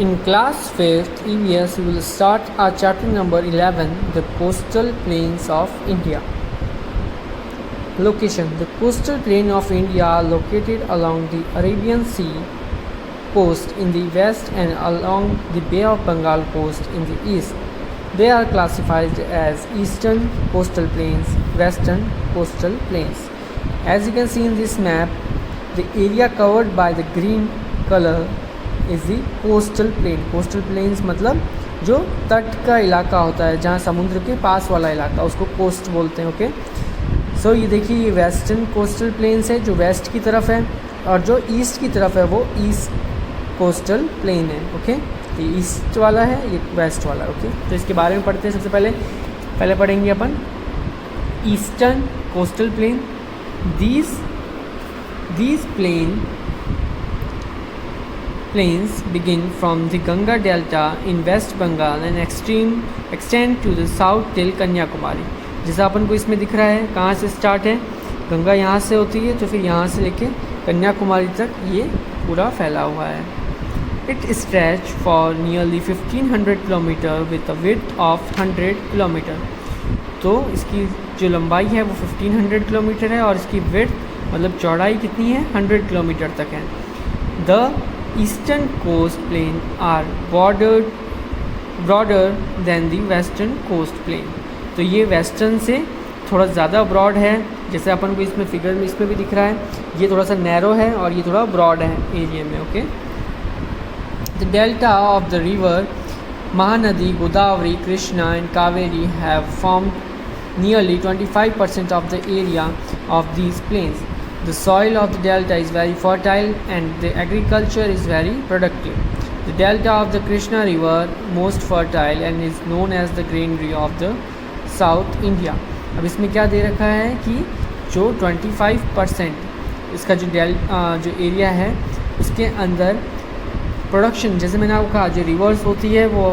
In class 5th EVS, we will start our chapter number 11, the coastal plains of India. Location: the coastal plain of India are located along the Arabian Sea coast in the west and along the Bay of Bengal coast in the east. They are classified as eastern coastal plains, western coastal plains. As you can see in this map, the area covered by the green color is the coastal plain. Coastal planes मतलब जो तट का इलाका होता है, जहाँ समुद्र के पास वाला इलाका, उसको कोस्ट बोलते हैं. ओके, सो ये देखिए, ये वेस्टर्न कोस्टल प्लेन्स है जो वेस्ट की तरफ है, और जो ईस्ट की तरफ है वो ईस्ट कोस्टल प्लेन है. ओके, ये ईस्ट वाला है, ये वेस्ट वाला. ओके, तो इसके बारे में पढ़ते हैं. सबसे पहले पढ़ेंगे अपन eastern coastal plain. these plains begin from the Ganga Delta in West Bengal and extend to the south till Kanyakumari. जैसा अपन को इसमें दिख रहा है, कहाँ से स्टार्ट है, गंगा यहाँ से होती है, तो फिर यहाँ से लेके कन्याकुमारी तक ये पूरा फैला हुआ है. It stretch for nearly 1500 kilometre with a width of 100 kilometre. तो इसकी जो लंबाई है वो 1500 किलोमीटर है और इसकी विड्थ मतलब चौड़ाई कितनी है, 100 किलोमीटर तक है. The eastern coast plain are broader than the western coast plain. तो ये वेस्टर्न से थोड़ा ज़्यादा ब्रॉड है, जैसे अपन को इसमें फिगर में इसमें भी दिख रहा है. ये थोड़ा सा नैरो है और ये थोड़ा ब्रॉड है एरिया में. Okay, the delta of the river Mahanadi, Godavari, Krishna and Kaveri have formed nearly 25% of the area of these plains. The soil of the delta is very fertile and the agriculture is very productive. The delta of the Krishna river most fertile and is known as the granary of the South India. अब इसमें क्या दे रखा है कि जो 25% इसका जो area है उसके अंदर प्रोडक्शन, जैसे मैंने आपको कहा, जो रिवर्स होती है वो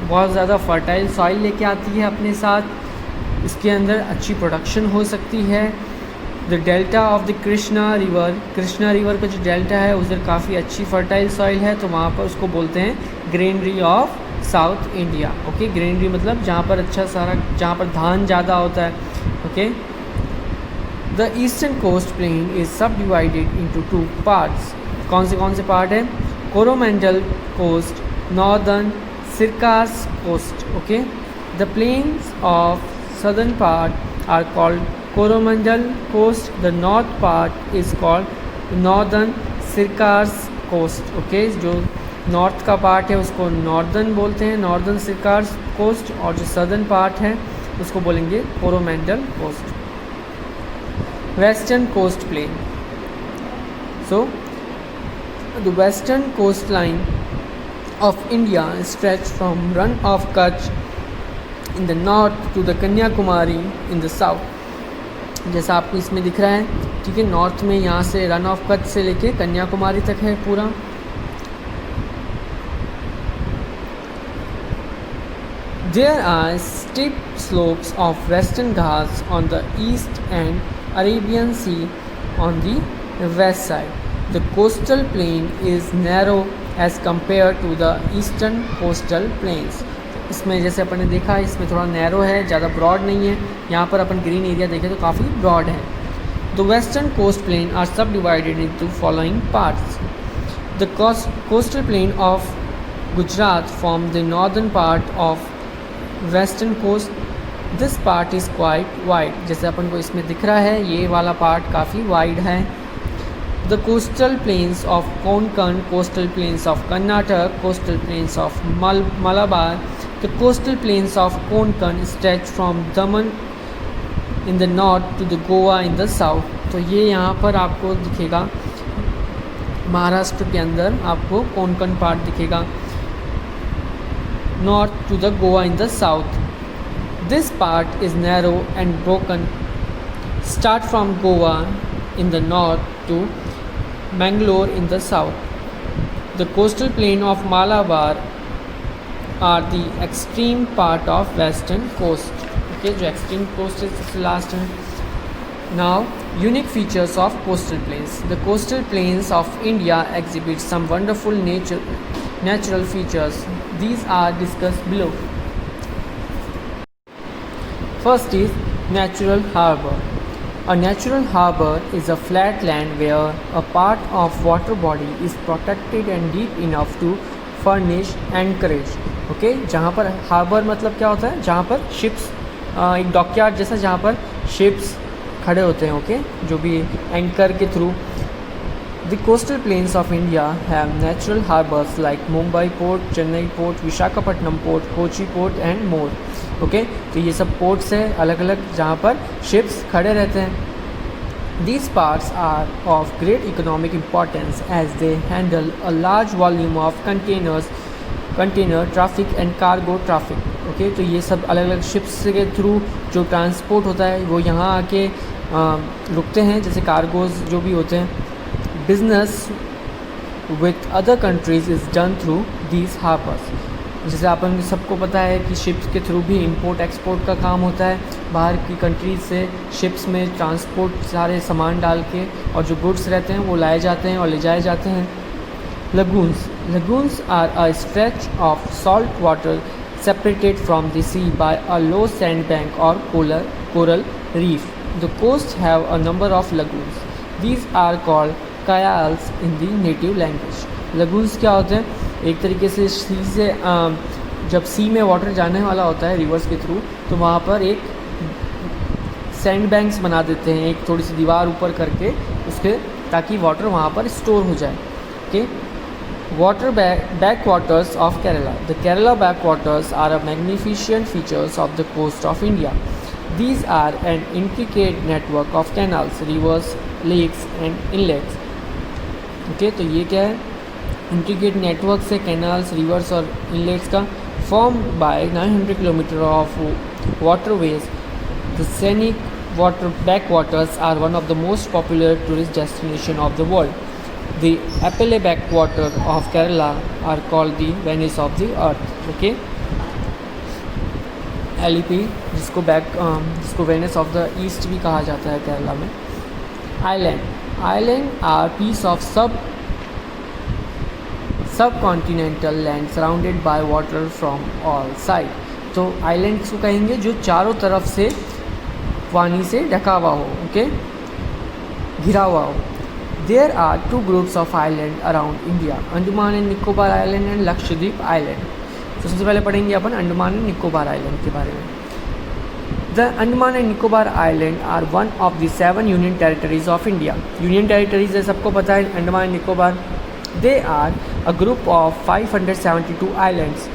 बहुत ज़्यादा फर्टाइल सॉइल लेके आती है अपने साथ, इसके अंदर अच्छी प्रोडक्शन हो सकती है. The delta of the Krishna river का जो डेल्टा है उधर काफ़ी अच्छी फर्टाइल सॉइल है, तो वहाँ पर उसको बोलते हैं granary of south India. Okay, granary मतलब जहाँ पर अच्छा सारा, जहाँ पर धान ज़्यादा होता है. Okay, the eastern coast plain is subdivided into 2 parts. कौन से पार्ट है? Coromandel coast, northern Circars coast. Okay, the plains of southern part are called Coromandel coast. The north part is called northern Circars coast. Okay, जो north का part है उसको northern बोलते हैं, northern Circars coast, और जो सदर्न पार्ट है उसको बोलेंगे Coromandel coast. Western coast plain. So the western coastline of India stretch from Run of Kutch in the north to the Kanyakumari in the south. जैसा आपको इसमें दिख रहा है, ठीक है, नॉर्थ में यहाँ से रन ऑफ कच्छ से लेके कन्याकुमारी तक है पूरा. There are steep slopes of Western Ghats on the east and Arabian Sea on the west side. The coastal plain is narrow as compared to the eastern coastal plains. इसमें जैसे अपन ने देखा, इसमें थोड़ा नैरो है, ज़्यादा ब्रॉड नहीं है. यहाँ पर अपन ग्रीन एरिया देखें तो काफ़ी ब्रॉड है. The western coast plain are subdivided into following parts. The coastal plain of Gujarat form the northern part of western coast. This part is quite wide. जैसे अपन को इसमें दिख रहा है, ये वाला पार्ट काफ़ी वाइड है. The coastal plains of Konkan, coastal plains of Karnataka, coastal plains of Malabar. The coastal plains of Konkan stretch from Daman in the north to the Goa in the south. तो ये यहाँ पर आपको दिखेगा, महाराष्ट्र के अंदर आपको कोंकण पार्ट दिखेगा, north to the Goa in the south. This part is narrow and broken. Start from Goa in the north to Mangalore in the south. The coastal plain of Malabar are the extreme part of western coast. Okay, जो extreme coast is last है. Now, unique features of coastal plains. The coastal plains of India exhibit some wonderful natural features. These are discussed below. First is natural harbor. A natural harbor is a flat land where a part of water body is protected and deep enough to furnish anchorage. Okay, जहाँ पर harbour मतलब क्या होता है, जहाँ पर ships, एक dockyard जैसा जहाँ पर शिप्स खड़े होते हैं. ओके, जो भी एंकर के through. The coastal plains of India have natural harbors like Mumbai Port, Chennai Port, Visakhapatnam Port, Kochi Port and more. Okay, तो ये सब पोर्ट्स हैं अलग अलग जहाँ पर शिप्स खड़े रहते हैं. These parts are of great economic importance as they handle a large volume of container traffic and cargo traffic. Okay, तो ये सब अलग अलग शिप्स के थ्रू जो ट्रांसपोर्ट होता है वो यहाँ आके रुकते हैं, जैसे कार्गोज जो भी होते हैं. Business with other countries is done through these harbours. जैसे अपन सबको पता है कि शिप्स के थ्रू भी इंपोर्ट एक्सपोर्ट का काम होता है. बाहर की कंट्रीज से शिप्स में ट्रांसपोर्ट सारे सामान डाल के और जो गुड्स रहते हैं वो लाए जाते हैं और ले जाए जाते हैं. Lagoons are a stretch of salt water separated from the sea by a low sandbank or coral reef. The coasts have a number of lagoons. These are called canals in the native language. Lagoons क्या होते हैं, एक तरीके से सी से जब सी में water जाने वाला होता है रिवर्स के थ्रू, तो वहाँ पर एक सैंड बैंक्स बना देते हैं, एक थोड़ी सी दीवार ऊपर करके उसके, ताकि वाटर वहाँ पर स्टोर हो जाए. Okay, water backwaters of Kerala. The Kerala backwaters are a magnificent features of the coast of India. These are an intricate network of canals, rivers, lakes and inlets. Okay, तो ये क्या है, intricate network से canals, reverse और inlets का, formed by 900 kilometers of waterways. The scenic water backwaters are one of the most popular tourist destination of the world. The Appale backwater of Kerala are called the Venice of the earth. Okay, LEP जिसको Venice of the east भी कहा जाता है केरला में. Island are piece of subcontinental land surrounded by water from all sides. तो islands को कहेंगे जो चारों तरफ से पानी से ढका हुआ हो. ओके, घिरा हुआ हो. There are two groups of island around India, Andaman and Nicobar Island and Lakshadweep Island. तो सबसे पहले पढ़ेंगे अपन अंडमान एंड निकोबार आइलैंड के बारे में. The Andaman and Nicobar Island are one of the 7 union territories of India. Union territories है, सबको पता है, Andaman and Nicobar. They are a group of 572 islands.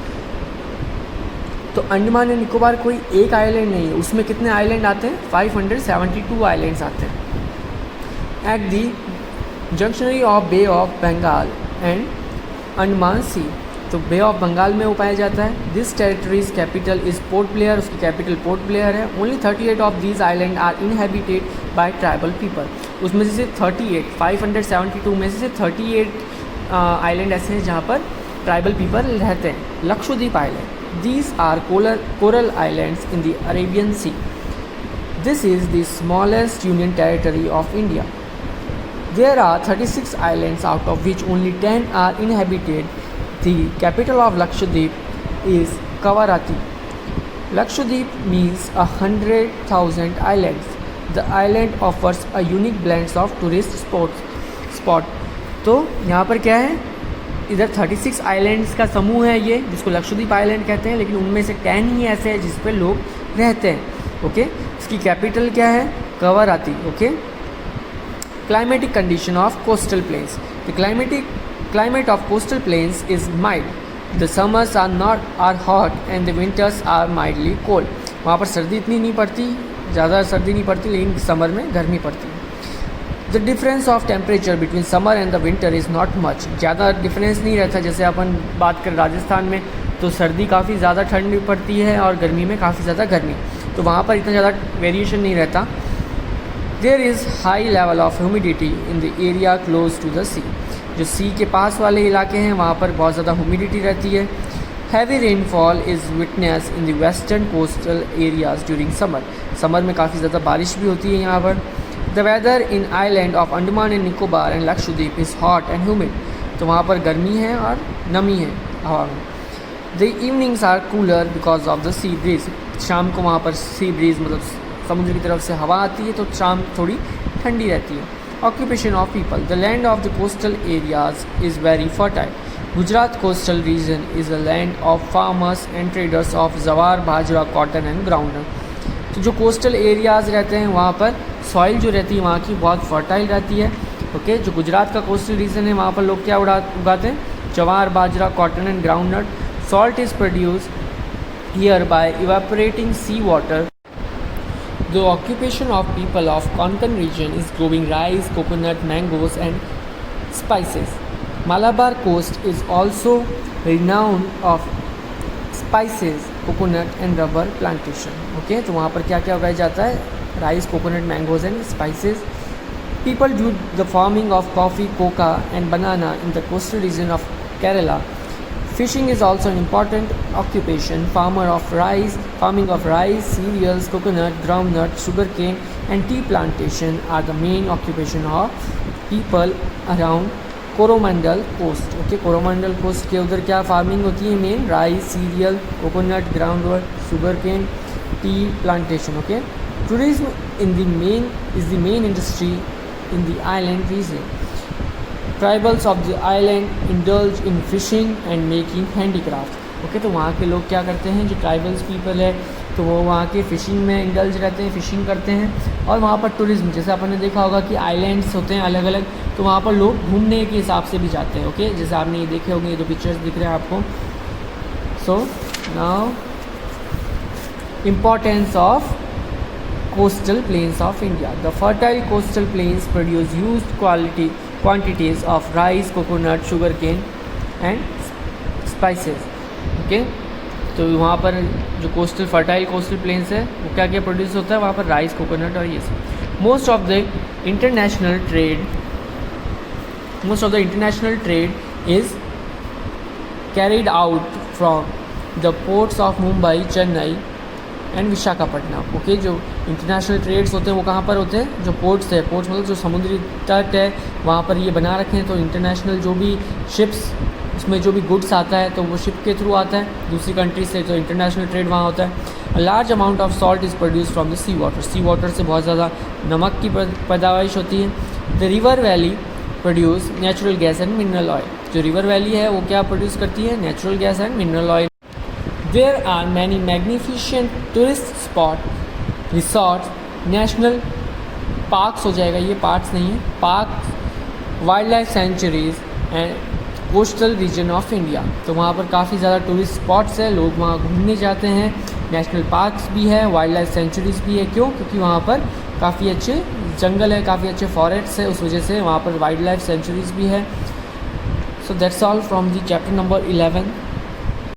तो अंडमान एंड निकोबार कोई एक आइलैंड नहीं है, उसमें कितने आइलैंड आते हैं, 572 आइलैंड्स आते हैं. At the junction of bay of Bengal and Andaman sea, तो बे ऑफ बंगाल में वो पाया जाता है. This territories capital is Port Blair, उसकी कैपिटल पोर्ट ब्लेयर है. Only 38 of these island are inhabited by tribal people. उसमें से 38, 572 में से 38 आइलैंड ऐसे हैं जहाँ पर ट्राइबल पीपल रहते हैं. Lakshadweep island, these are coral islands in the Arabian sea. This is the smallest union territory of India. There are 36 islands out of which only 10 are inhabited. The capital of Lakshadweep is Kavarati. Lakshadweep means 100,000 islands. The island offers a unique blend of tourist spot. तो यहाँ पर क्या है, इधर 36 islands का समूह है ये, जिसको लक्षद्वीप आइलैंड कहते हैं, लेकिन उनमें से 10 ही ऐसे हैं जिस पे लोग रहते हैं. ओके, इसकी कैपिटल क्या है, Kavaratti. Okay, climatic condition of coastal plains. The climate of coastal plains is mild. The summers are hot and the winters are mildly cold. वहाँ पर सर्दी इतनी नहीं पड़ती, ज़्यादा सर्दी नहीं पड़ती, लेकिन समर में गर्मी पड़ती है. The difference of temperature between summer and the winter is not much. ज़्यादा डिफरेंस नहीं रहता. जैसे अपन बात करें राजस्थान में, तो सर्दी काफ़ी ज़्यादा ठंड पड़ती है और गर्मी में काफ़ी ज़्यादा गर्मी, तो वहाँ पर इतना ज़्यादा वेरिएशन नहीं रहता. There is high level of humidity in the area close to the sea. जो सी के पास वाले इलाके हैं वहाँ पर बहुत ज़्यादा ह्यूमिडिटी रहती है. Heavy rainfall is witnessed in the western coastal areas during summer. Summer में काफ़ी ज़्यादा बारिश भी होती है यहाँ पर. The weather in island of Andaman and Nicobar and Lakshadweep is hot and humid. तो वहाँ पर गर्मी है और नमी है हवा में। The evenings are cooler because of the sea breeze, शाम को वहाँ पर सी ब्रीज मतलब समुद्र की तरफ से हवा आती है तो शाम थोड़ी ठंडी रहती है। Occupation of people, the land of the coastal areas is very fertile. Gujarat coastal region is a land of farmers and traders of जवार, बाजरा, कॉटन एंड ग्राउंडनट। तो जो कोस्टल एरियाज़ रहते हैं वहाँ पर सॉइल जो रहती है वहाँ की बहुत फर्टाइल रहती है। ओके, जो गुजरात का कोस्टल रीजन है वहाँ पर लोग क्या उगाते हैं, jowar, bajra, cotton and groundnut. Salt is produced here by evaporating sea water. The occupation of people of Konkan region is growing rice, coconut, mangoes and spices. Malabar coast is also renowned of spices, coconut and rubber plantation. Okay, तो वहाँ पर क्या क्या उगाया जाता है, rice, coconut, mangoes and spices. People do the farming of coffee, coca and banana in the coastal region of Kerala. Fishing is also an important occupation. Farming of rice, cereals, coconut, groundnut, sugarcane and tea plantation are the main occupation of people around Coromandel coast. Okay, Coromandel coast के उधर क्या farming होती है, main rice, serial, coconut, groundnut, sugarcane, tea plantation. Okay, tourism is the main industry in the island region. Tribals of the island indulge in fishing and making handicraft. Okay, तो वहाँ के लोग क्या करते हैं, जो ट्राइबल्स पीपल है तो वो वहाँ के फ़िशिंग में इंडल्ज रहते हैं, फ़िशिंग करते हैं। और वहाँ पर टूरिज़्म, जैसे अपन ने देखा होगा कि आइलैंड्स होते हैं अलग अलग, तो वहाँ पर लोग घूमने के हिसाब से भी जाते हैं। ओके, जैसे आपने ये देखे होंगे, ये जो पिक्चर्स दिख रहे हैं आपको। So now importance of coastal plains of India. The fertile coastal plains produce huge quantities of rice, coconut, sugarcane and spices. Okay, तो वहाँ पर जो कोस्टल फर्टाइल कोस्टल प्लेन्स है वो क्या क्या प्रोड्यूस होता है, वहाँ पर राइस, कोकोनट और ये सब। Most of the international trade is carried out from the ports of Mumbai, Chennai and Visakhapatnam. Okay, जो इंटरनेशनल ट्रेड्स होते हैं वो कहाँ पर होते हैं, जो पोर्ट्स है, पोर्ट्स मतलब जो समुद्री तट है वहाँ पर ये बना रखे हैं। तो इंटरनेशनल जो भी शिप्स, उसमें जो भी गुड्स आता है तो वो शिप के थ्रू आता है दूसरी कंट्री से, तो इंटरनेशनल ट्रेड वहाँ होता है। A large amount of salt is produce from the sea water, sea water से बहुत ज़्यादा नमक की पैदावार होती है। The river valley produce natural gas and mineral oil, जो रिवर वैली है वो क्या प्रोड्यूस करती है, natural gas and mineral oil. There are many magnificent tourist spot, resorts, national parks हो जाएगा, ये पार्क्स नहीं है, park, wild life sanctuaries and coastal region of India. तो वहाँ पर काफ़ी ज़्यादा टूरिस्ट स्पॉट्स है, लोग वहाँ घूमने जाते हैं। नेशनल पार्क्स भी है, वाइल्ड लाइफ सेंचुरीज भी है। क्यों? क्योंकि वहाँ पर काफ़ी अच्छे जंगल है, काफ़ी अच्छे फॉरेस्ट्स है, उस वजह से वहाँ पर वाइल्ड लाइफ सेंचुरीज भी है। So that's all from the chapter number 11।